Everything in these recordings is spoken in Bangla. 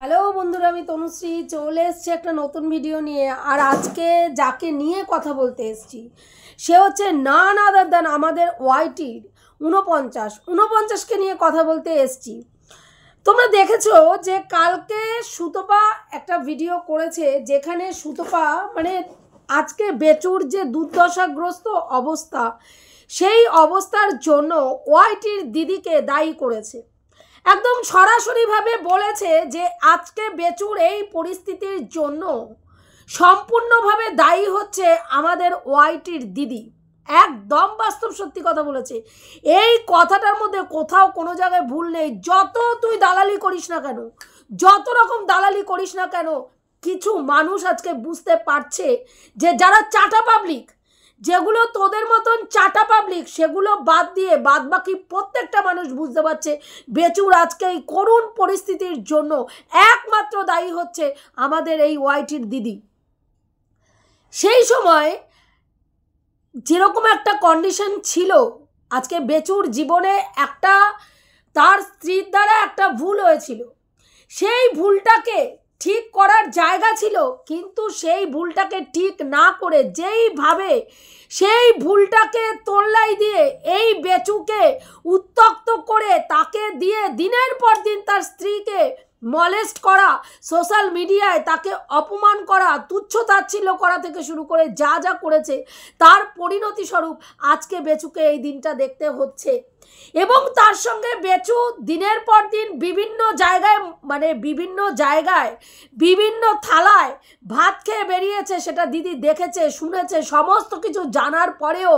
হ্যালো বন্ধুরা, আমি তনুশ্রী চলে এসেছি একটা নতুন ভিডিও নিয়ে। আর আজকে যাকে নিয়ে কথা বলতে এসেছি সে হচ্ছে নান আদার দ্যান আমাদের ওয়াইটির 49কে নিয়ে কথা বলতে এসেছি। তোমরা দেখেছো যে কালকে সুতপা একটা ভিডিও করেছে, যেখানে সুতপা মানে আজকে বেচুর যে দুর্দশাগ্রস্ত অবস্থা, সেই অবস্থার জন্য ওয়াইটির দিদিকে দায়ী করেছে। একদম সরাসরিভাবে বলেছে যে আজকে বেচুর এই পরিস্থিতির জন্য সম্পূর্ণভাবে দায়ী হচ্ছে আমাদের ওয়াইটির দিদি। একদম বাস্তব সত্যি কথা বলেছে। এই কথাটার মধ্যে কোথাও কোনো জায়গায় ভুল নেই। যত তুই দালালি করিস না কেন, যত রকম দালালি করিস না কেন, কিছু মানুষ আজকে বুঝতে পারছে যে যারা চাটা পাবলিক, যেগুলো তোদের মতন চাটা পাবলিক, সেগুলো বাদ দিয়ে বাদ বাকি প্রত্যেকটা মানুষ বুঝতে পারছে বেচুর আজকে এই করুণ পরিস্থিতির জন্য একমাত্র দায়ী হচ্ছে আমাদের এই ওয়াইটির দিদি। সেই সময় যেরকম একটা কন্ডিশন ছিল, আজকে বেচুর জীবনে একটা তার স্ত্রীর দ্বারা একটা ভুল হয়েছিল, সেই ভুলটাকে ঠিক করার জায়গা ছিল, কিন্তু সেই ভুলটাকে ঠিক না করে যেইভাবে সেই ভুলটাকে তোল্লাই দিয়ে এই বেচুকে উত্ত্যক্ত করে তাকে দিয়ে দিনের পর দিন তার স্ত্রীকে মলেস্ট করা, সোশ্যাল মিডিয়ায় তাকে অপমান করা, তুচ্ছ-তাচ্ছিল্য করা থেকে শুরু করে যা যা করেছে, তার পরিণতি স্বরূপ আজকে বেচুকে এই দিনটা দেখতে হচ্ছে। এবং তার সঙ্গে বেচু দিনের পর দিন বিভিন্ন জায়গায় বিভিন্ন থালায় ভাত খেয়ে বেরিয়েছে, সেটা দিদি দেখেছে, শুনেছে। সমস্ত কিছু জানার পরেও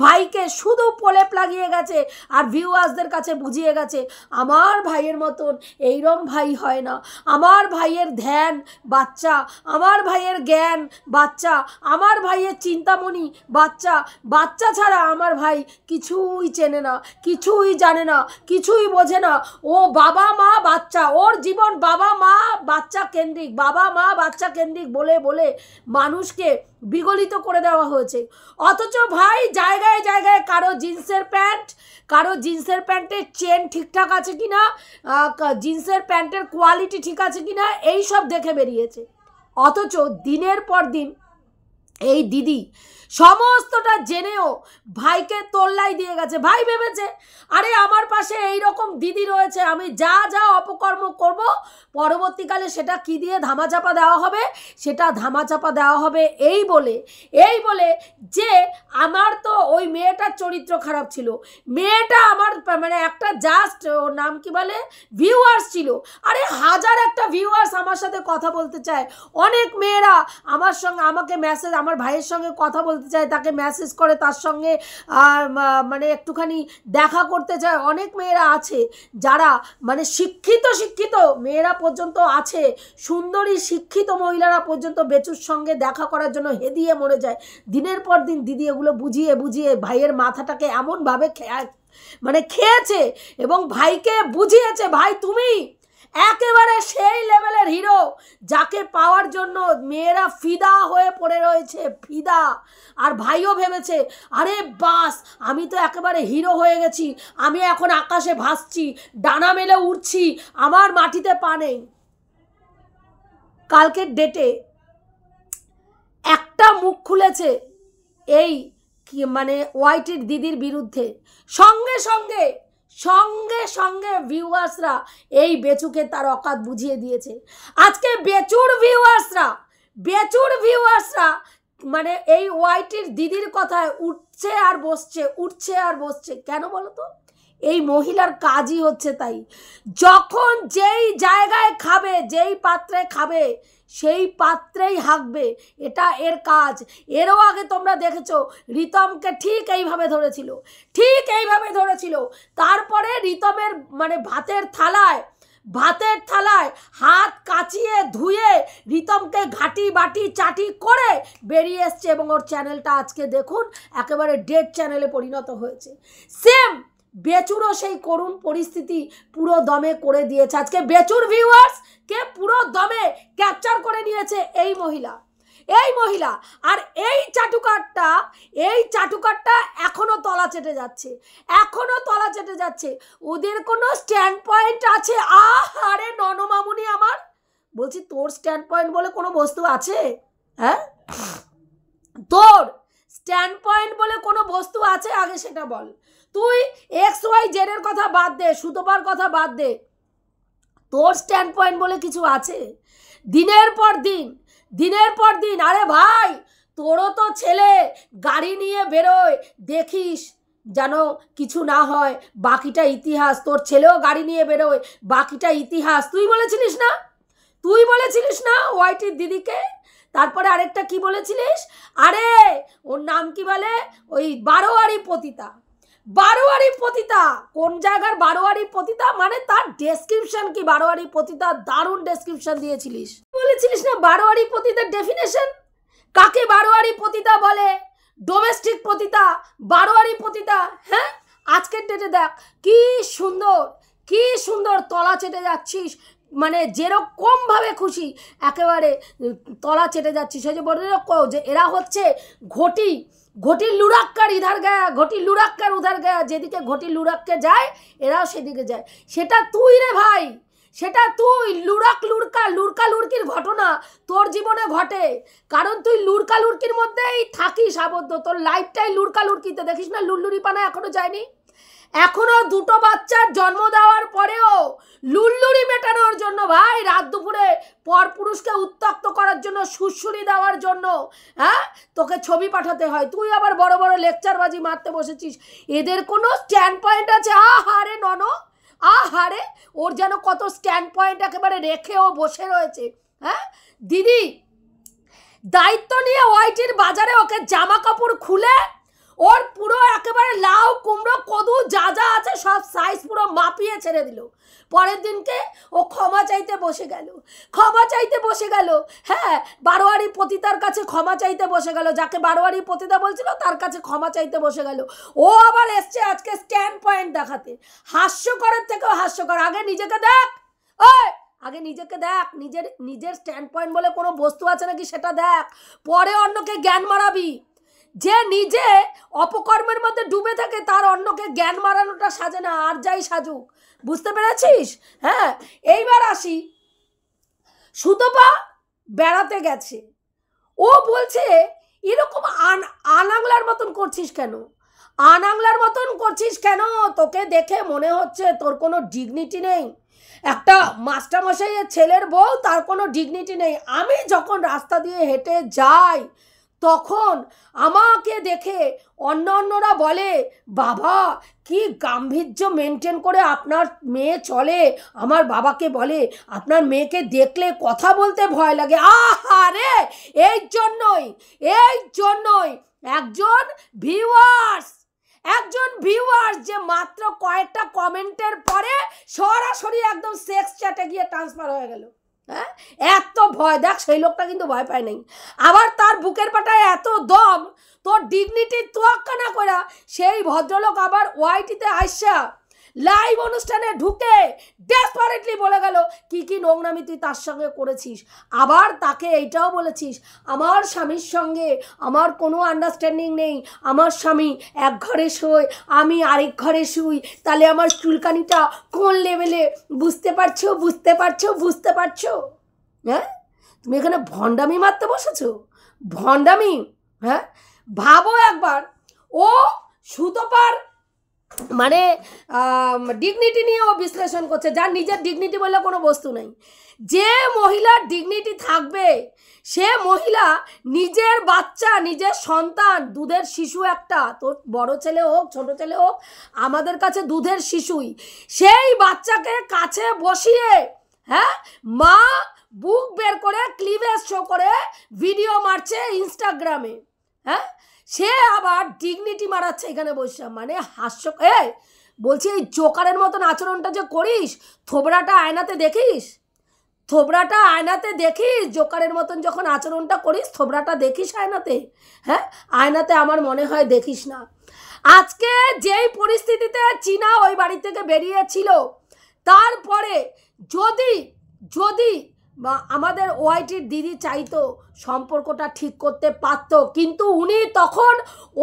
ভাইকে শুধু প্রলেপ লাগিয়ে গেছে আর ভিউয়ার্সদের কাছে বুঝিয়ে গেছে আমার ভাইয়ের মতন এইরম ভাই হয় না, আমার ভাইয়ের ধ্যান বাচ্চা, আমার ভাইয়ের জ্ঞান বাচ্চা, আমার ভাইয়ের চিন্তামণি বাচ্চা, বাচ্চা ছাড়া আমার ভাই কিছুই চেনে না, কিছুই জানে না, কিছুই বোঝে না। ও বাবা মা বাচ্চা, ওর জীবন বাবা মা বাচ্চা কেন্দ্রিক, বাবা মা বাচ্চা কেন্দ্রিক বলে বলে মানুষকে বিগলিত করে দেওয়া হয়েছে। অথচ ভাই জায়গায় জায়গায় কারো জিন্সের প্যান্টের চেন ঠিকঠাক আছে কিনা, জিন্সের প্যান্টের কোয়ালিটি ঠিক আছে কিনা, এই সব দেখে বেরিয়েছে। অথচ দিনের পর দিন এই দিদি সমস্তটা জেনেও ভাইকে তোল্লাই দিয়ে গেছে। ভাই ভেবেছে আরে আমার পাশে এই রকম দিদি রয়েছে, আমি যা যা অপকর্ম করব পরবর্তীকালে সেটা কি দিয়ে ধামাচাপা দেওয়া হবে, সেটা ধামাচাপা দেওয়া হবে এই বলে যে আমার তো ওই মেয়েটার চরিত্র খারাপ ছিল, মেয়েটা আমার মানে একটা জাস্ট ওর নাম কি বলে ভিউয়ার্স ছিল। আরে হাজার একটা ভিউয়ার্স আমার সাথে কথা বলতে চায়, অনেক মেয়েরা আমার সঙ্গে আমাকে মেসেজ, আমার ভাইয়ের সঙ্গে কথা বলতে চায়, তাকে মেসেজ করে, তার সঙ্গে মানে একটুখানি দেখা করতে চায়। অনেক মেয়েরা আছে যারা মানে শিক্ষিত মেয়েরা পর্যন্ত আছে, সুন্দরী শিক্ষিত মহিলারা পর্যন্ত বেচুর সঙ্গে দেখা করার জন্য হেদিয়ে মরে যায়। দিনের পর দিন দিদি এগুলো বুঝিয়ে বুঝিয়ে ভাইয়ের মাথাটাকে এমনভাবে খেয়েছে এবং ভাইকে বুঝিয়েছে ভাই তুমি একেবারে সেই লেভেলের হিরো, যাকে পাওয়ার জন্য মেয়েরা ফিদা হয়ে পড়ে রয়েছে, ফিদা। আর ভাইও ভেবেছে আরে বাস, আমি তো একেবারে হিরো হয়ে গেছি, আমি এখন আকাশে ভাসছি, ডানা মেলে উড়ছি, আমার মাটিতে পা নেই। কালকের ডেটে একটা মুখ খুলেছে এই মানে ওয়াইটির দিদির বিরুদ্ধে, সঙ্গে সঙ্গে ভিউয়ার্সরা এই বেচুকে তার অকাত বুঝিয়ে দিয়েছে। আজকে বেচুর ভিউয়ার্সরা মানে এই ওয়াইটির দিদির কথায় উঠছে আর বসছে। কেন বলো তো? এই মহিলার কাজই হচ্ছে তাই। যখন যেই জায়গায় খাবে, যেই পাত্রে খাবে, সেই পাত্রেই হাঁকবে, এটা এর কাজ। এরও আগে তোমরা দেখেছো রিতমকে ঠিক এইভাবে ধরেছিল। তারপরে রিতমের মানে ভাতের থালায় হাত কাচিয়ে ধুয়ে রিতমকে ঘাটি বাটি চাটি করে বেরিয়ে এসছে। এবং ওর চ্যানেলটা আজকে দেখুন একেবারে ডেড চ্যানেলে পরিণত হয়েছে। সেম বেচুরও সেই করুণ পরিস্থিতি পুরো দমে করে দিয়েছে। আজকে বেচুর ভিউয়ার্স কে পুরো দমে ক্যাপচার করে নিয়েছে এই মহিলা। আর এই চাটুকারটা এখনো তলা চেটে যাচ্ছে। ওদের কোনো স্ট্যান্ড পয়েন্ট আছে? আরে ননমামুনি আমার, বলছি তোর স্ট্যান্ড পয়েন্ট বলে কোনো বস্তু আছে? হ্যাঁ, তোর স্ট্যান্ড পয়েন্ট বলে কোনো বস্তু আছে? আগে সেটা বল। তুই XYZ এর কথা বাদ দে, সুতোপার কথা বাদ দে, তোর স্ট্যান্ড পয়েন্ট বলে কিছু আছে? দিনের পর দিন আরে ভাই তোরও তো ছেলে গাড়ি নিয়ে বেরোয়, দেখিস যেন কিছু না হয়, বাকিটা ইতিহাস। তোর ছেলেও গাড়ি নিয়ে বেরোয়, বাকিটা ইতিহাস। তুই বলেছিলিস না ওয়াইটির দিদিকে? তারপরে আরেকটা কি বলেছিলিস? আরে ওর নাম কি বলে, ওই বারোয়ারি পতিতা। কোন জায়গার বারোয়ারি পতিতা? মানে তার ডেসক্রিপশন কি বারোয়ারি পতিতা? দারুণ ডেসক্রিপশন দিয়েছিলিস। বলেছিলিস না বারোয়ারি পতিতার ডেফিনেশন? কাকে বারোয়ারি পতিতা বলে? ডোমেস্টিক পতিতা, বারোয়ারি পতিতা। হ্যাঁ, আজকের ডেটে দেখ কি সুন্দর তলা চেটে যাচ্ছিস, মানে যেরকম ভাবে খুশি একেবারে তলা চেটে যাচ্ছিস। সেই যে বলে যে এরা হচ্ছে ঘটি লুরাক্কার ইধার গায়া, ঘটি লুরাক্কার উধার গায়া, যেদিকে ঘটি লুরাক্কে যায় এরাও সেদিকে যায়। সেটা তুই রে ভাই, সেটা তুই। লুরকা লুরকির ঘটনা তোর জীবনে ঘটে, কারণ তুই লুরকা লুরকির মধ্যেই থাকিস আবদ্ধ। তোর লাইফটাই লুরকা লুরকিতে। দেখিস না লুল্লুরি পানা এখনো যায়নি? এখনো দুটো বাচ্চার জন্ম দেওয়ার পরেও লুল্লুরি মেটানোর জন্য ভাই, রাত দুপুরে পরপুরুষকে উত্তক্ত করার জন্য, সুরসুরি দেওয়ার জন্য, হ্যাঁ, তোকে ছবি পাঠাতে হয়। তুই আবার বড় বড় লেকচারবাজি মারতে বসেছিস। এদের কোনো স্ট্যান্ড পয়েন্ট আছে? আহারে ওর যেন কত স্ট্যান্ড পয়েন্ট একেবারে রেখে ও বসে রয়েছে। হ্যাঁ দিদি, দায়িত্ব নিয়ে ওয়াইটির বাজারে ওকে জামা কাপড় খুলে ওর পুরো একেবারে লাউ কুমড়ো কদু যা আছে সব সাইজ পুরো মাপিয়ে ছেড়ে দিল। পরের দিনকে ও ক্ষমা চাইতে বসে গেল। হ্যাঁ, বারোয়ারি পতিতার কাছে ক্ষমা চাইতে বসে গেল। যাকে বারোয়ারি পতিতা বলছিল তার কাছে ক্ষমা চাইতে বসে গেল। ও আবার এসছে আজকে স্ট্যান্ড পয়েন্ট দেখাতে। হাস্যকরের থেকেও হাস্যকর। আগে নিজেকে দেখ, নিজের স্ট্যান্ড পয়েন্ট বলে কোনো বস্তু আছে নাকি সেটা দেখ, পরে অন্যকে জ্ঞান মারাবি। যে নিজে অপকর্মের মধ্যে ডুবে থাকে তার অন্যকে জ্ঞান মারানোটা সাজে না, আর যাই সাজুক। বুঝতে পেরেছিস? হ্যাঁ, এইবার আসি, সুতপা বেড়াতে গেছে। ও বলছে এরকম আনাংলার মতন করছিস কেন? তোকে দেখে মনে হচ্ছে তোর কোনো ডিগনিটি নেই। একটা মাস্টারমশাইয়ের ছেলের বউ, তার কোনো ডিগনিটি নেই। আমি যখন রাস্তা দিয়ে হেঁটে যাই তখন আমাকে দেখে অন্যরা বলে, বাবা কি গাম্ভীর্য মেনটেন করে আপনার মেয়ে চলে। আমার বাবাকে বলে আপনার মেয়েকে দেখলে কথা বলতে ভয় লাগে। আহারে, এই জন্যই একজন ভিউয়ার্স যে মাত্র কয়েকটা কমেন্টের পরে সরাসরি একদম সেক্স চ্যাটে গিয়ে ট্রান্সফার হয়ে গেল। হ্যাঁ, এত ভয়। দেখ, সেই লোকটা কিন্তু ভয় পায় নাই। আবার তার বুকের পাটায় এত দম, তোর ডিগনিটি তোয়াক্কা না করা সেই ভদ্রলোক আবার ওয়াইটিতে আইসা লাইভ অনুষ্ঠানে ঢুকে ডেসপারেটলি বলে গেল কি নোংরামি তুই তার সঙ্গে করেছিস। আবার তাকে এইটাও বলেছিস, আমার স্বামীর সঙ্গে আমার কোনো আন্ডারস্ট্যান্ডিং নেই, আমার স্বামী এক ঘরে শোয়, আমি আরেক ঘরে শুই, তাহলে আমার চুলকানিটা কোন লেভেলে বুঝতে পারছো? হ্যাঁ, তুমি এখানে ভণ্ডামি মারতে বসেছো, ভণ্ডামি। হ্যাঁ, ভাবো একবার, ও সুতপার মানে ডিগনিটি নিয়ে ও বিশ্লেষণ করছে, যার নিজের ডিগনিটি বলে কোনো বস্তু নেই। যে মহিলার ডিগনিটি থাকবে সে মহিলা নিজের বাচ্চা, নিজের সন্তান, দুধের শিশু একটা, তোর বড় ছেলে হোক ছোট ছেলে হোক, আমাদের কাছে দুধের শিশুই, সেই বাচ্চাকে কাছে বসিয়ে, হ্যাঁ, মা বুক বের করে ক্লিভেজ শো করে ভিডিও মারছে ইনস্টাগ্রামে। হ্যাঁ, সে আবার ডিগনিটি মারাচ্ছে এখানে বসে। মানে হাস্য। বলছি, এই জোকারের মতন আচরণটা যে করিস, থোবড়াটা আয়নাতে দেখিস, জোকারের মতন যখন আচরণটা করিস থোবড়াটা দেখিস আয়নাতে? হ্যাঁ, আয়নাতে আমার মনে হয় দেখিস না। আজকে যেই পরিস্থিতিতে চীনা ওই বাড়ি থেকে বেরিয়েছিল, তারপরে যদি বা আমাদের ওয়াইটির দিদি চাইতো সম্পর্কটা ঠিক করতে পারত, কিন্তু উনি তখন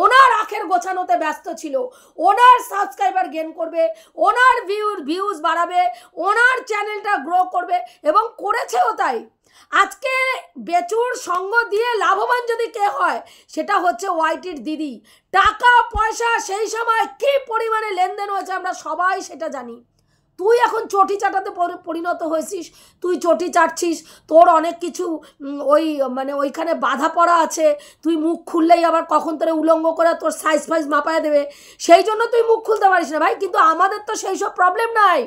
ওনার আখের গোছানোতে ব্যস্ত ছিল। ওনার সাবস্ক্রাইবার গেইন করবে, ওনার ভিউজ বাড়াবে, ওনার চ্যানেলটা গ্রো করবে, এবং করেছেও তাই। আজকে বেচুর সঙ্গ দিয়ে লাভবান যদি কে হয় সেটা হচ্ছে ওয়াইটির দিদি। টাকা পয়সা সেই সময় কী পরিমাণে লেনদেন হয়েছে আমরা সবাই সেটা জানি। তুই এখন চটি চাটাতে পরিণত হয়েছিস, তুই চটি চাটছিস, তোর অনেক কিছু ওই মানে ওইখানে বাধা পড়া আছে, তুই মুখ খুললেই আবার কখন তোরে উলঙ্গ করে তোর সাইজ ফাইজ মাপায় দেবে, সেই জন্য তুই মুখ খুলতে পারিস না ভাই। কিন্তু আমাদের তো সেই সব প্রবলেম নাই,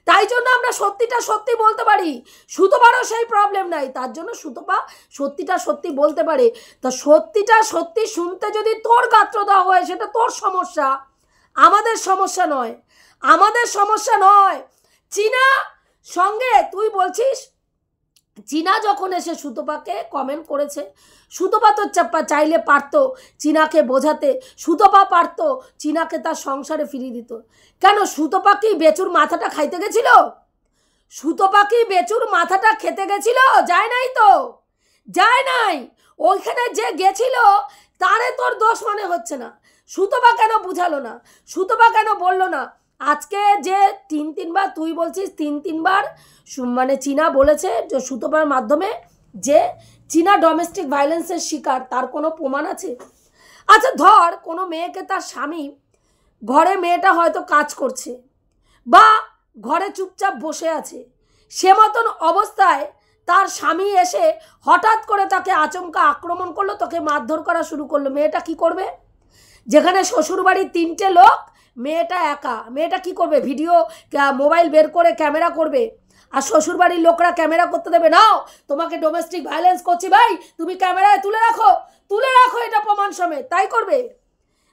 তাই জন্য আমরা সত্যিটা সত্যি বলতে পারি। সুতোপারও সেই প্রবলেম নাই, তার জন্য সুতোপা সত্যিটা সত্যি বলতে পারে। তা সত্যিটা সত্যি শুনতে যদি তোর গাত্র দেওয়া হয় সেটা তোর সমস্যা, আমাদের সমস্যা নয়, আমাদের সমস্যা নয়। চীনা সঙ্গে তুই বলছিস, চীনা যখন এসে সুতোপাকে কমেন্ট করেছে, সুতোপা তো চাইলে পারতো চীনাকে বোঝাতে, সুতোপা পারতো চীনাকে তার সংসারে ফিরিয়ে দিত। কেন সুতোপা কি বেচুর মাথাটা খাইতে গেছিল? সুতোপা কি বেচুর মাথাটা খেতে গেছিল? যায় নাই তো, যায় নাই। ওইখানে যে গেছিল তারে তোর দোষ মনে হচ্ছে না। সুতোপা কেন বুঝালো না? সুতোপা কেন বললো না? আজকে যে তিনবার তুই বলছিস, তিনবার মানে চীনা বলেছে যে সুতোপার মাধ্যমে যে চীনা ডোমেস্টিক ভায়োলেন্সের শিকার, তার কোনো প্রমাণ আছে? আচ্ছা ধর কোনো মেয়েকে তার স্বামী, ঘরে মেয়েটা হয়তো কাজ করছে বা ঘরে চুপচাপ বসে আছে, সে মতন অবস্থায় তার স্বামী এসে হঠাৎ করে তাকে আচমকা আক্রমণ করলো, তোকে মারধর করা শুরু করলো, মেয়েটা কি করবে? যেখানে শ্বশুরবাড়ির 3টে লোক, মেয়েটা একা, মেয়েটা কি করবে? ভিডিও মোবাইল বের করে ক্যামেরা করবে, আর শ্বশুরবাড়ির লোকরা ক্যামেরা করতে দেবে? নাও তোমাকে ডোমেস্টিক ভায়োলেন্স করছি ভাই, তুমি ক্যামেরায় তুলে রাখো, তুলে রাখো এটা প্রমাণ সমেত, তাই করবে?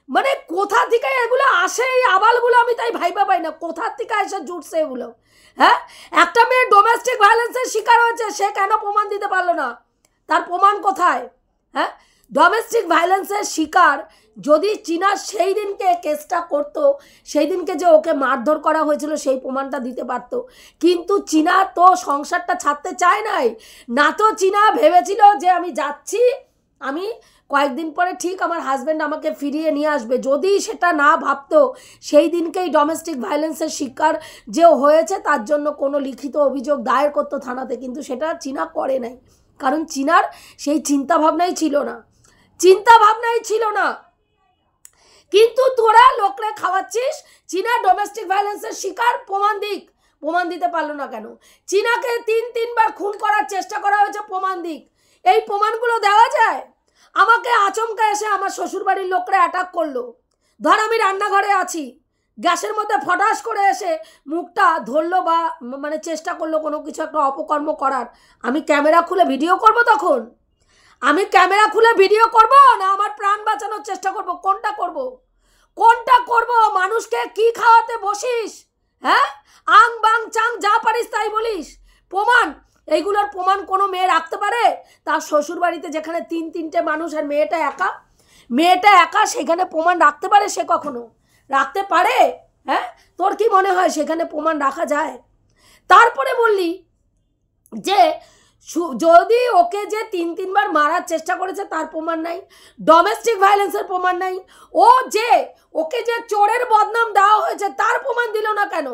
মানে কোথা থেকে এগুলো আসে এই আবালগুলো? আমি তাই ভাইবা পাই না কোথার থেকে এসে জুটছে এগুলো। হ্যাঁ, একটা মেয়ে ডোমেস্টিক ভায়োলেন্সের শিকার হয়েছে, সে কেন প্রমাণ দিতে পারলো না? তার প্রমাণ কোথায়? হ্যাঁ, ডোমেস্টিক ভায়োলেন্সের শিকার যদি চীনা সেই দিনকে কেসটা করতো, সেই দিনকে যে ওকে মারধর করা হয়েছিল সেই প্রমাণটা দিতে পারতো। কিন্তু চীনা তো সংসারটা ছাড়তে চায় নাই না। তো চীনা ভেবেছিল যে আমি যাচ্ছি, আমি কয়েকদিন পরে ঠিক আমার হাজব্যান্ড আমাকে ফিরিয়ে নিয়ে আসবে। যদি সেটা না ভাবতো, সেই দিনকেই ডোমেস্টিক ভায়োলেন্সের শিকার যে হয়েছে তার জন্য কোনো লিখিত অভিযোগ দায়ের করতো থানাতে, কিন্তু সেটা চীনা করে নাই, কারণ চীনার সেই চিন্তাভাবনাই ছিল না, চিন্তাভাবনাই ছিল না। কিন্তু তোরা লোকরে খাওয়াচ্ছিস চীনা ডোমেস্টিক ভায়োলেন্সের শিকার, প্রমাণ দিক। প্রমাণ দিতে পারলো না কেন? চীনাকে 3বার খুন করার চেষ্টা করা হয়েছে, প্রমাণ দিক। এই প্রমাণগুলো দেওয়া যায়? আমাকে আচমকা এসে আমার শ্বশুরবাড়ির লোকরা অ্যাটাক করলো, ধর আমি রান্নাঘরে আছি, গ্যাসের মধ্যে ফটাস করে এসে মুখটা ধরলো বা মানে চেষ্টা করলো কোনো কিছু একটা অপকর্ম করার, আমি ক্যামেরা খুলে ভিডিও করব? তখন আমি ক্যামেরা খুলে ভিডিও করব না আমার প্রাণ বাঁচানোর চেষ্টা করব? কোনটা করব? কোনটা করব? মানুষকে কি খাওয়াতে বসিস? হ্যাঁ, আং বাং চাং যা পারিস তাই বলিস। প্রমাণ, এইগুলোর প্রমাণ কোনো মেয়ে রাখতে পারে? তার শ্বশুরবাড়িতে যেখানে 3টে মানুষ আর মেয়েটা একা, মেয়েটা একা, সেখানে প্রমাণ রাখতে পারে? সে কখনো রাখতে পারে? হ্যাঁ, তোর কি মনে হয় সেখানে প্রমাণ রাখা যায়? তারপরে বললি যে যদি ওকে যে 3বার মারার চেষ্টা করেছে তার প্রমাণ নাই, ডোমেস্টিক ভায়োলেন্সের প্রমাণ নাই, ও যে ওকে যে চোরের বদনাম দেওয়া হয়েছে তার প্রমাণ দিল না কেন?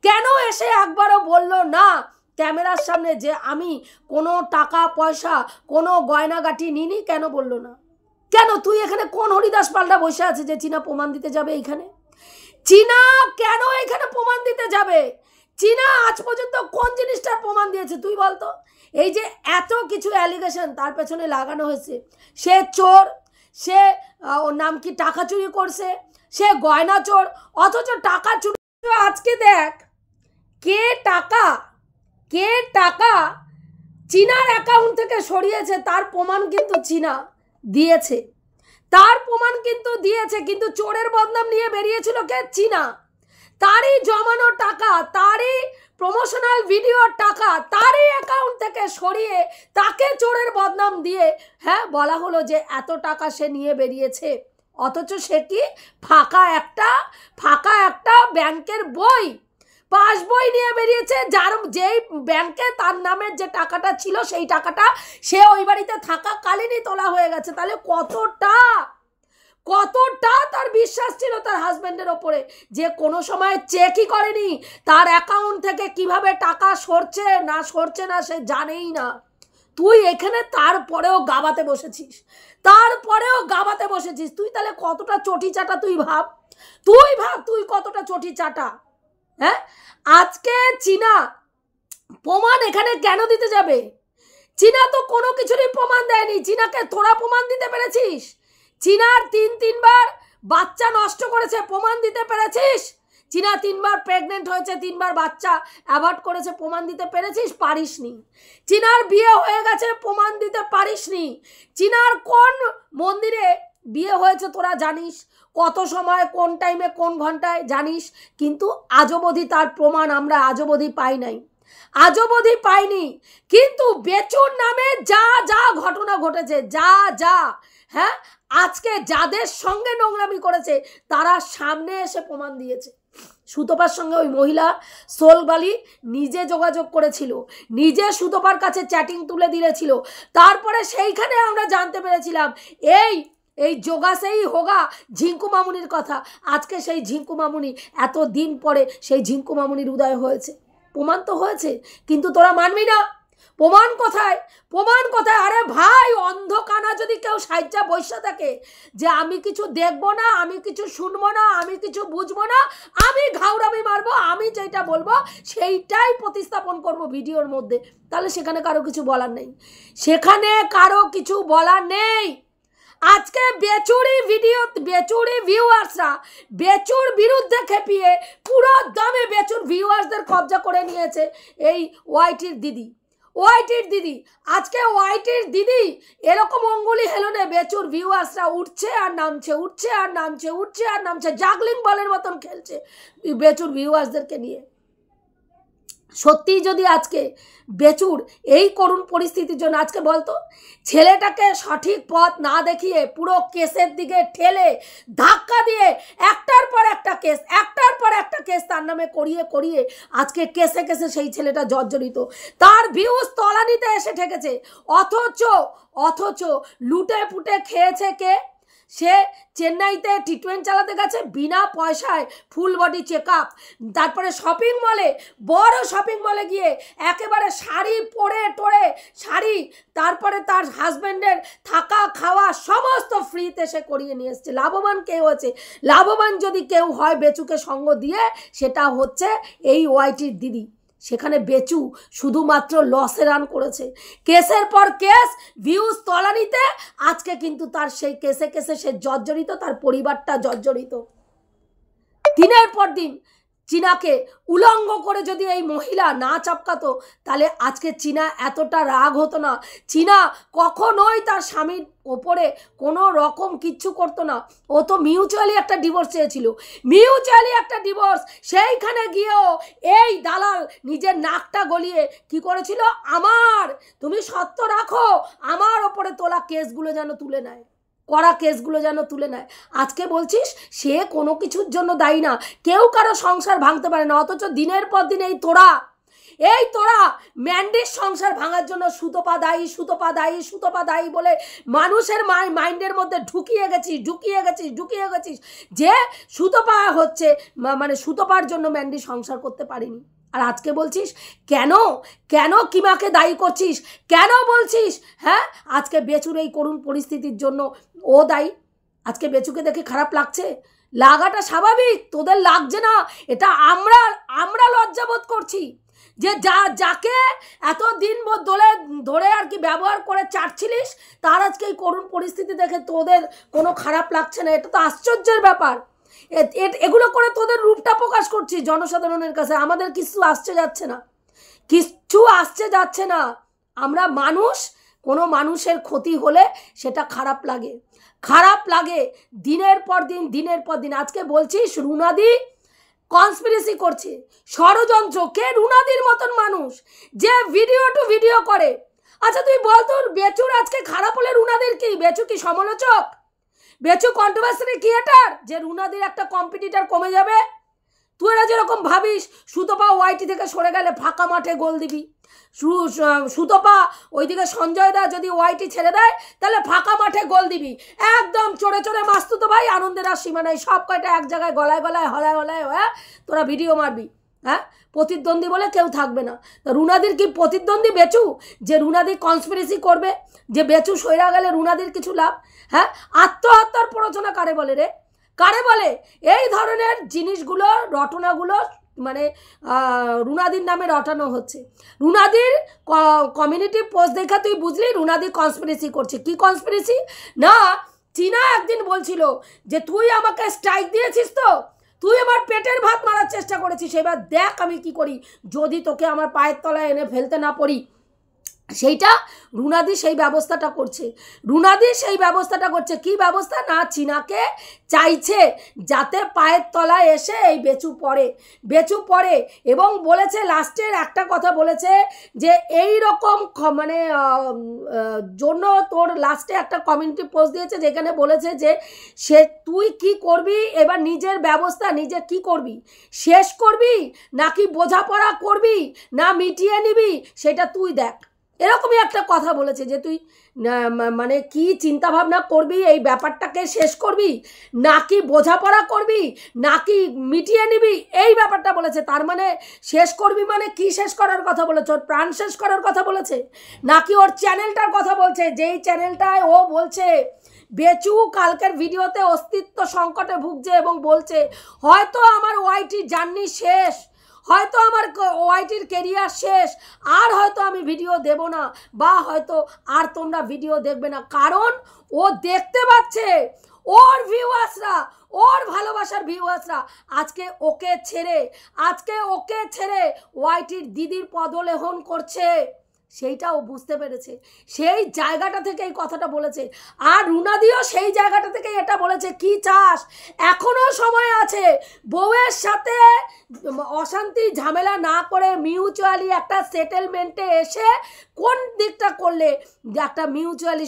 কেন এসে একবারও বলল না ক্যামেরার সামনে যে আমি কোনো টাকা পয়সা কোনো গয়নাগাটি নিনি? কেন বলল না? কেন? তুই এখানে কোন হরিদাস পাল্টা বসে আছে যে চীনা প্রমাণ দিতে যাবে? এইখানে চীনা কেন এখানে প্রমাণ দিতে যাবে? চীনা আজ পর্যন্ত কোন জিনিসটার প্রমাণ দিয়েছে তুই বলতো? এই যে এত কিছু অ্যালিগেশন তার পেছনে লাগানো হয়েছে, সে চোর, সে ওর নাম কি টাকা চুরি করছে, সে গয়না চোর, অথচ টাকা চুরি। আজকে দেখ কে টাকা চীনার অ্যাকাউন্ট থেকে সরিয়েছে তার প্রমাণ কিন্তু চীনা দিয়েছে, তার প্রমাণ কিন্তু দিয়েছে। কিন্তু চোরের বদনাম নিয়ে বেরিয়েছিল কে? চীনা। তারই জমানো টাকা, তারই প্রমোশনাল ভিডিওর টাকা তারই অ্যাকাউন্ট থেকে সরিয়ে তাকে চোরের বদনাম দিয়ে হ্যাঁ বলা হলো যে এত টাকা সে নিয়ে বেরিয়েছে। অথচ সে কি ফাঁকা একটা ব্যাংকের বই, পাস বই নিয়ে বেরিয়েছে, যার যেই ব্যাংকে তার নামের যে টাকাটা ছিল সেই টাকাটা সে ওই বাড়িতে থাকাকালীনই তোলা হয়ে গেছে। তাহলে কতটা তার বিশ্বাস ছিল তার হাজব্যান্ডের ওপরে, যে কোনো সময় চেকই করেনি তার অ্যাকাউন্ট থেকে কিভাবে টাকা সরছে না সে জানেই না। তুই এখানে তারপরেও গাবাতে বসেছিস, তুই তাহলে কতটা চটি চাটা তুই ভাব তুই কতটা চটি চাটা। হ্যাঁ, আজকে চীনা প্রমাণ এখানে কেন দিতে যাবে? চীনা তো কোনো কিছুরই প্রমাণ দেয়নি। চীনাকে তোরা প্রমাণ দিতে পেরেছিস? চীনার তিনবার বাচ্চা নষ্ট করেছে, প্রমাণ দিতে পেরেছিস? চীনা 3বার প্রেগনেন্ট হয়েছে, 3বার বাচ্চা অ্যাবর্ট করেছে, প্রমাণ দিতে পেরেছিস? পারিসনি। চীনার বিয়ে হয়ে গেছে, প্রমাণ দিতে পারিসনি। চীনার কোন মন্দিরে বিয়ে হয়েছে তোরা জানিস, কত সময়, কোন টাইমে, কোন ঘন্টায় জানিস, কিন্তু আজ অবধি তার প্রমাণ আমরা আজ অবধি পাইনি। কিন্তু বেচুর নামে যা যা ঘটনা ঘটেছে, যা হ্যাঁ, আজকে যাদের সঙ্গে নোংরামি করেছে তারা সামনে এসে প্রমাণ দিয়েছে। সুতপার সঙ্গে ওই মহিলা সোলবালি নিজে যোগাযোগ করেছিল, নিজে সুতপার কাছে চ্যাটিং তুলে দিয়েছিল। তারপরে সেইখানে আমরা জানতে পেরেছিলাম এই যোগা সেই হোগা ঝিঙ্কু মামুনির কথা। আজকে সেই ঝিঙ্কু মামুনি, এত দিন পরে সেই ঝিঙ্কু মামুনির উদয় হয়েছে, প্রমাণ তো হয়েছে, কিন্তু তোরা মানবি না। প্রমাণ কোথায়? আরে ভাই, অন্ধকানা যদি কেউ সাইজা বসে থাকে যে আমি কিছু দেখবো না, আমি কিছু শুনবো না, আমি কিছু বুঝবো না, আমি ঘাউরামি মারবো, আমি যেটা বলবো সেইটাই প্রতিস্থাপন করব ভিডিওর মধ্যে, তাহলে সেখানে কারো কিছু বলার নেই। আজকে বেচুরি ভিউয়ার্সরা বেচুর বিরুদ্ধে খেপিয়ে পুরো দমে বেচুর ভিউয়ার্সদের কবজা করে নিয়েছে এই ওয়াইটির দিদি। আজকে ওয়াইটির দিদি এরকম অঙ্গুলি হেলনে বেচুর ভিউয়ার্সরা উঠছে আর নামছে, জাগলিং বলের মতন খেলছে বেচুর ভিউয়ার্সদেরকে নিয়ে। সত্যি যদি আজকে বেচুর এই করুণ পরিস্থিতির জন্য, আজকে বলতো, ছেলেটাকে সঠিক পথ না দেখিয়ে পুরো কেসের দিকে ঠেলে ধাক্কা দিয়ে একটার পর একটা কেস তার নামে করিয়ে আজকে কেসে সেই ছেলেটা জর্জরিত, তার ভিউজ তলানিতে এসে ঠেকেছে। অথচ লুটে পুটে খেয়েছে কে? সে চেন্নাইতে ট্রিটমেন্ট চালাতে গেছে বিনা পয়সায়, ফুল বডি চেক আপ, তারপরে বড় শপিং মলে গিয়ে একেবারে শাড়ি পরে শাড়ি, তারপরে তার হাজব্যান্ডের থাকা খাওয়া সমস্ত ফ্রিতে সে করিয়ে নিয়ে এসছে। লাভবান কেউ আছে? লাভবান যদি কেউ হয় বেচুকে সঙ্গ দিয়ে, সেটা হচ্ছে এই ওয়াইটির দিদি। সেখানে বেচু শুধুমাত্র লসে রান করেছে, কেসের পর কেস, ভিউজ তলানিতে। আজকে কিন্তু তার সেই কেসে সে জর্জরিত, তার পরিবারটা জর্জরিত। দিনের পর দিন চীনাকে উলঙ্গ করে যদি এই মহিলা না চাপকাতো, তাহলে আজকে চীনা এতটা রাগ হতো না। চীনা কখনোই তার স্বামীর ওপরে কোনো রকম কিচ্ছু করতো না। ও তো মিউচুয়ালি একটা ডিভোর্স, সেইখানে গিয়েও এই দালাল নিজের নাকটা গলিয়ে কি করেছিল, তুমি সত্য রাখো, আমার ওপরে তোলা কেসগুলো যেন তুলে নেয়, করা কেসগুলো যেন তুলে নেয়। আজকে বলছিস সে কোনো কিছুর জন্য দায়ী না, কেউ কারো সংসার ভাঙতে পারে না, অথচ দিনের পর দিন এই তোরা ম্যান্ডির সংসার ভাঙার জন্য সুতপা দায়ী বলে মানুষের মাইন্ডের মধ্যে ঢুকিয়ে গেছিস যে সুতপা হচ্ছে, মানে সুতপার জন্য ম্যান্ডি সংসার করতে পারেনি। আর আজকে বলছিস কেন কিমাকে দায়ী করছিস, কেন বলছিস হ্যাঁ আজকে বেচুর এই করুণ পরিস্থিতির জন্য ও দায়ী? আজকে বেচুকে দেখে খারাপ লাগছে? লাগাটা স্বাভাবিক, তোদের লাগছে না, এটা আমরা লজ্জাবোধ করছি যে যাকে এতদিন ধরে আর কি ব্যবহার করে চাটছিলিস, তার আজকে এই করুণ পরিস্থিতি দেখে তোদের কোনো খারাপ লাগছে না। এটা তো আশ্চর্যের ব্যাপার। এগুলো করে তোদের রূপটা প্রকাশ করছি জনসাধারণের কাছে। আমাদের কিচ্ছু আসছে যাচ্ছে না। আমরা মানুষ, কোনো মানুষের ক্ষতি হলে সেটা খারাপ লাগে দিনের পর দিন। আজকে বলছিস রুনাদি কনস্পিরেসি করছে, ষড়যন্ত্র। কে? রুনাদির মতন মানুষ যে ভিডিও করে। আচ্ছা তুই বল, তোর বেচুর আজকে খারাপ হলে রুনাদির কি? বেচু কি সমালোচক? বেচু কন্ট্রোভার্সি ক্রিয়েটার যে রুনাদির একটা কম্পিটিটর কমে যাবে? তুই এরা যেরকম ভাবিস সুতপা ওয়াইটি থেকে সরে গেলে ফাঁকা মাঠে গোল দিবি, সুতপা ওইদিকে সঞ্জয় দা যদি ওয়াইটি ছেড়ে দেয় তাহলে ফাঁকা মাঠে গোল দিবি, একদম চড়ে মাস্তুতো ভাই, আনন্দের আর সীমা নাই। সব কয়টা এক জায়গায় গলায় হলায় তোরা ভিডিও মারবি। হ্যাঁ, প্রতিদ্বন্দ্বী বলে কেউ থাকবে না। তা রুনাদির কি প্রতিদ্বন্দ্বী বেচু, যে রুনাদি কনস্পিরেসি করবে, যে বেচু সইরা গেলে রুনাদির কিছু লাভ? হ্যাঁ, আত্মহত্যার প্ররোচনা কারে বলে রে, কারে বলে? এই ধরনের জিনিসগুলো, রটনাগুলো মানে রুনাদির নামে রটানো হচ্ছে। রুনাদির কমিউনিটি পোস্ট দেখা তুই বুঝলি রুনাদি কনস্পিরেসি করছে। কি কনস্পিরেসি? না, চীনা একদিন বলছিল যে তুই আমাকে স্ট্রাইক দিয়েছিস, তো তুই আমার পেটের ভাত মারার চেষ্টা করেছিস, এবার দেখ আমি কি করি, যদি তোকে আমার পায়ের তলায় এনে ফেলতে না পারি। সেইটা রুনাদি সেই ব্যবস্থাটা করছে। রুনাদি সেই ব্যবস্থাটা করছে। কি ব্যবস্থা? না, চীনাকে চাইছে যাতে পায়ের তলায় এসে এই বেচু পড়ে এবং বলেছে, লাস্টের একটা কথা বলেছে যে এই রকম মানে জন্য তোর লাস্টে একটা কমিউনিটি পোস্ট দিয়েছে যেখানে বলেছে যে সে তুই কি করবি এবার, নিজের ব্যবস্থা নিজে কি করবি, শেষ করবি নাকি বোঝাপড়া করবি না মিটিয়ে নিবি, সেটা তুই দেখ। এরকমই একটা কথা বলেছে যে তুই মানে কি চিন্তা ভাবনা করবি, এই ব্যাপারটাকে শেষ করবি নাকি বোঝাপড়া করবি নাকি মিটিয়ে নিবি, এই ব্যাপারটা বলেছে। তার মানে শেষ করবি মানে কি শেষ করার কথা বলেছে? ওর প্রাণ শেষ করার কথা বলেছে নাকি ওর চ্যানেলটার কথা বলছে, যেই চ্যানেলটায় ও বলছে বেচু কালকের ভিডিওতে অস্তিত্ব সংকটে ভুগছে এবং বলছে হয়তো আমার ওয়াইটি জার্নি শেষ, হয়তো আমার ওয়াইটির কেরিয়ার শেষ, আর হয়তো আমি ভিডিও দেব না, বা হয়তো আর তোমরা ভিডিও দেখবে না। কারণ ও দেখতে পাচ্ছে ওর ভিউয়ার্সরা, ওর ভালোবাসার ভিউয়ার্সরা আজকে ওকে ছেড়ে ওয়াইটির দিদির পদলেহন করছে। সেইটাও বুঝতে পেরেছে, সেই জায়গাটা থেকে এই কথাটা বলেছে। আর রুনাদিও সেই জায়গাটা থেকে এটা বলেছে, কি চাস, এখনও সময় আছে, বউয়ের সাথে অশান্তি ঝামেলা না করে মিউচুয়ালি একটা সেটেলমেন্টে এসে কোন দিকটা করলে একটা মিউচুয়ালি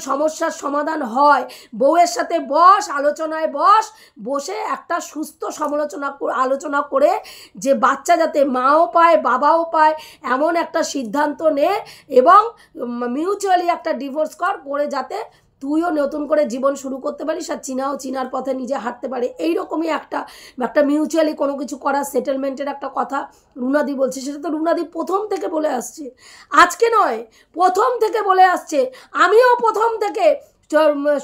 সমস্যার সমাধান হয়। বউয়ের সাথে আলোচনায় বসে একটা সুস্থ আলোচনা করে যে বাচ্চা যাতে মাও পায় বাবাও পায় এমন একটা সিদ্ধান্ত নে এবং মিউচুয়ালি একটা ডিভোর্স করে যাতে তুইও নতুন করে জীবন শুরু করতে পারিস আর চীনাও চীনার পথে নিজে হাঁটতে পারে। এইরকমই একটা মিউচুয়ালি কোনো কিছু করার সেটেলমেন্টের একটা কথা রুনাদি বলছে। সেটা তো রুনাদি প্রথম থেকে বলে আসছে, আজকে নয়, প্রথম থেকে বলে আসছে। আমিও প্রথম থেকে,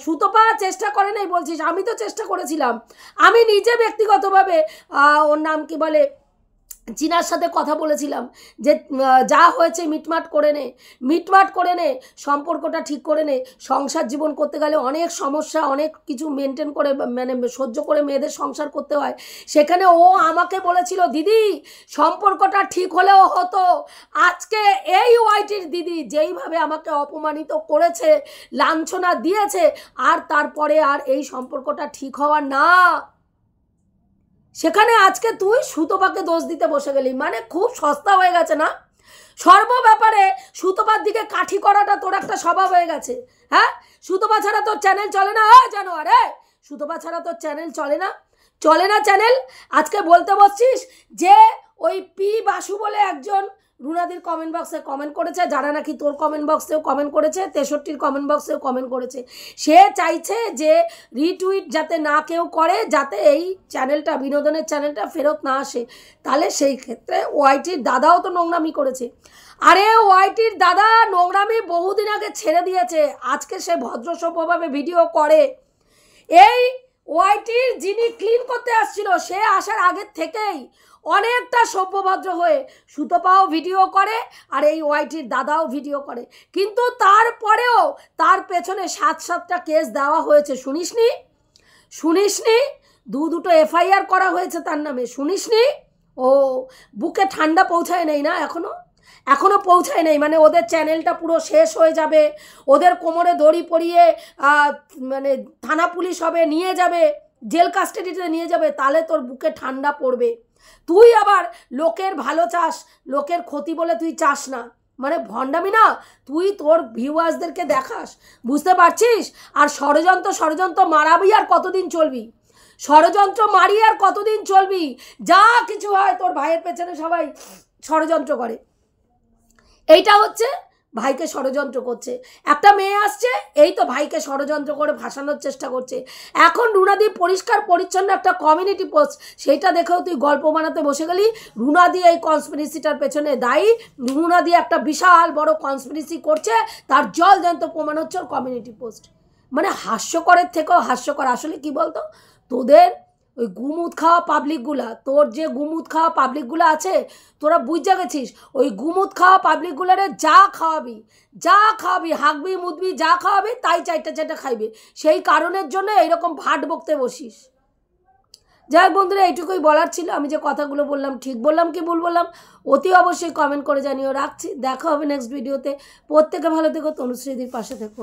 সুতপা চেষ্টা করে নাই বলছিস, আমি তো চেষ্টা করেছিলাম। আমি নিজে ব্যক্তিগতভাবে ওর নাম কি বলে চীনার সাথে কথা বলেছিলাম যে যা হয়েছে মিটমাট করে নে, সম্পর্কটা ঠিক করে নে। সংসার জীবন করতে গেলে অনেক সমস্যা, অনেক কিছু মেনটেন করে মানে সহ্য করে মেয়েদের সংসার করতে হয়। সেখানে ও আমাকে বলেছিল, দিদি সম্পর্কটা ঠিক হলেও হতো। আজকে এই ওয়াইটির দিদি যেইভাবে আমাকে অপমানিত করেছে, লাঞ্ছনা দিয়েছে, আর তারপরে আর এই সম্পর্কটা ঠিক হওয়া না, সেখানে আজকে তুই সুতপাকে দোষ দিতে বসে গেলি। মানে খুব সস্তা হয়ে গেছে না? সর্ব ব্যাপারে সুতপার দিকে কাঠি করাটা তোর একটা স্বভাব হয়ে গেছে। হ্যাঁ, সুতপা ছাড়া তোর চ্যানেল চলে না? জানো, আরে সুতপা ছাড়া তোর চ্যানেল চলে না চ্যানেল। আজকে বলতে বসছিস যে ওই পি বাসু বলে একজন রুনাদির কমেন্ট বক্সে কমেন্ট করেছে, যারা নাকি তোর কমেন্ট বক্সেও কমেন্ট করেছে, 63 কমেন্ট বক্সেও কমেন্ট করেছে। সে চাইছে যে রিটুইট যাতে না কেউ করে, যাতে এই চ্যানেলটা, বিনোদনের চ্যানেলটা ফেরত না আসে। তাহলে সেই ক্ষেত্রে ওয়াইটির দাদাও তো নোংরামি করেছে। আরে ওয়াইটির দাদা নোংরামি বহুদিন আগে ছেড়ে দিয়েছে, আজকে সে ভদ্রসভ্যভাবে ভিডিও করে। এই ওয়াইটির যিনি ক্লিন করতে আসছিল, সে আসার আগের থেকেই অনেকটা সভ্যভদ্র হয়ে সুতপাও ভিডিও করে আর এই ওয়াইটির দাদাও ভিডিও করে। কিন্তু তারপরেও তার পেছনে 7-7টা কেস দেওয়া হয়েছে। শুনিসনি? দুটো এফআইআর করা হয়েছে তার নামে, শুনিসনি? ও বুকে ঠান্ডা পৌঁছায় নেই না, এখনো পৌঁছায় নেই। মানে ওদের চ্যানেলটা পুরো শেষ হয়ে যাবে, ওদের কোমরে দড়ি পরিয়ে মানে থানা পুলিশ হবে, নিয়ে যাবে, জেল কাস্টাডিতে নিয়ে যাবে, তাহলে তোর বুকে ঠান্ডা পড়বে। তুই আবার লোকের ভালো চাস, লোকের ক্ষতি বলে তুই চাস না, মানে ভণ্ডামি না? তুই তোর ভিউয়ার্সদেরকে দেখাস, বুঝতে পারছিস? আর ষড়যন্ত্র মারাবি আর কতদিন চলবি? ষড়যন্ত্র মারি আর কতদিন চলবি? যা কিছু হয় তোর ভাইয়ের পেছনে সবাই ষড়যন্ত্র করে। এইটা হচ্ছে ভাইকে ষড়যন্ত্র করছে। একটা মেয়ে আসছে, এই তো ভাইকে ষড়যন্ত্র করে ভাসানোর চেষ্টা করছে। এখন রুনাদি পরিষ্কার পরিচ্ছন্ন একটা কমিউনিটি পোস্ট, সেইটা দেখেও তুই গল্প বানাতে বসে গেলি। রুনাদি এই কনস্পিরেসিটার পেছনে দায়ী। রুনাদি একটা বিশাল বড় কনস্পিরেসি করছে, তার জলজ্যান্ত প্রমাণ হচ্ছে ওর কমিউনিটি পোস্ট। মানে হাস্যকরের থেকেও হাস্যকর। আসলে কি বলতো, তোদের ওই গুমুদ খাওয়া পাবলিকগুলা, তোর যে গুমুদ খাওয়া পাবলিকগুলো আছে, তোরা বুঝা গেছিস ওই গুমুদ খাওয়া পাবলিকগুলারে যা খাওয়াবি হাঁকবি মুদবি যা খাওয়াবি তাই চাইটা খাইবে। সেই কারণের জন্য এইরকম ভাট বকতে বসিস। যাই হোক বন্ধুরা, এইটুকুই বলার ছিল। আমি যে কথাগুলো বললাম ঠিক বললাম কি ভুল বললাম অতি অবশ্যই কমেন্ট করে জানিও। রাখছি, দেখা হবে নেক্সট ভিডিওতে। প্রত্যেকে ভালো থেকো, তনুশ্রীদির পাশে থেকো।